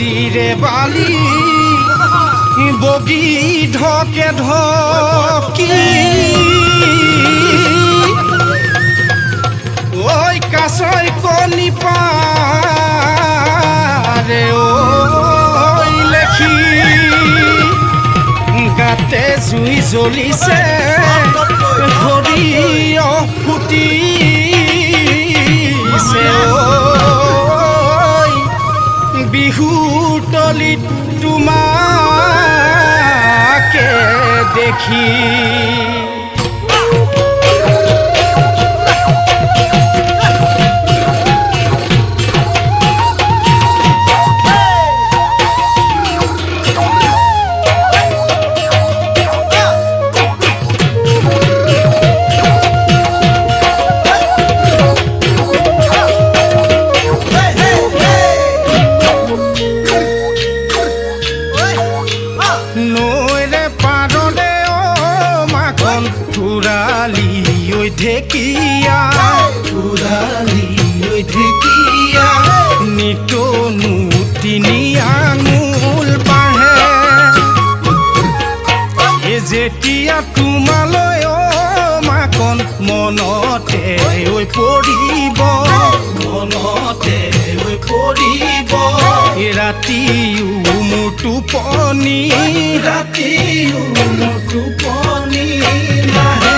বালিৰে বালি বগী ঢকে ঢকি ঐ কাছই কণী পাৰে ঐ লেখি গাতে জুই জ্বলিছে সৰিয়হ ফুটিছে বিহু তলিত তোমাকে দেখি ঢেকিয়া নিতনু তিনি আঙুল বাঢ়ে যেতিয়া তোমালৈ মাকন মনতে পৰিব ৰাতিও মোৰ টোপনি নাহে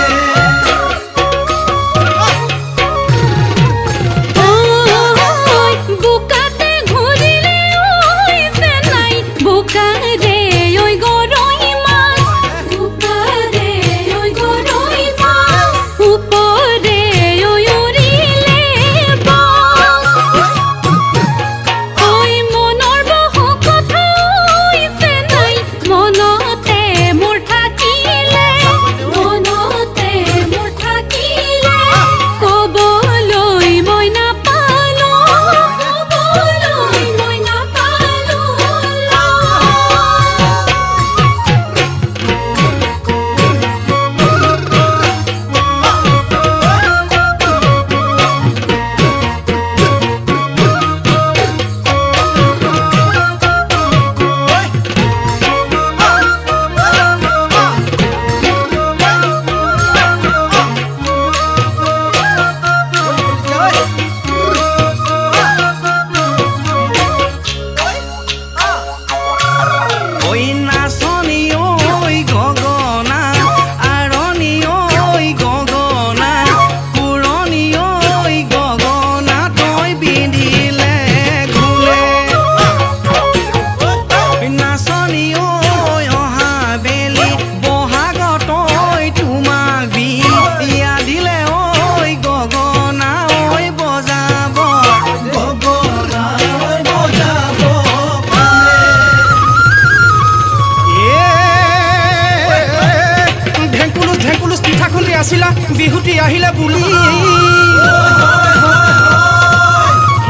বিহুতি আহিলে বুলি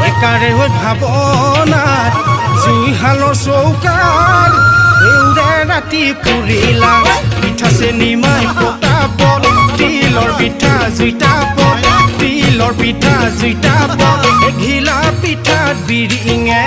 একাৰে হৈ ভাৱনাত জুইশালৰ চৌকাত এউৰে ৰাতি পুৰিলা পিঠা চেনি মাই পতাবত তিলৰ পিঠা জুইতা পত তিলৰ পিঠা জুইতা পত ঘিলা পিঠাত বিৰিঙে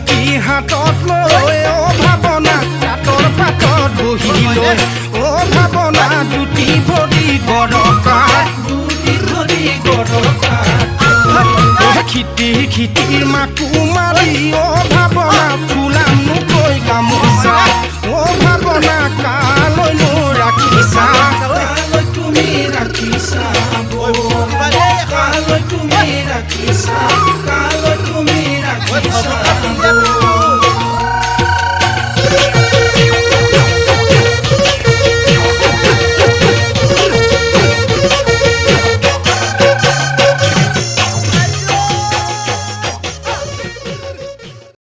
কি হাতত লৈ ভাৱনা কাটৰ পাতত বহি লৈ ভাৱনা দুটি ভৰি গৰকা খিতি খিতিৰ মাকো মাৰি ভাৱনা ফুলাম নুকৈ গামোচা ভাৱনা কালৈনো ৰাখিছা তুমি ৰাখিছা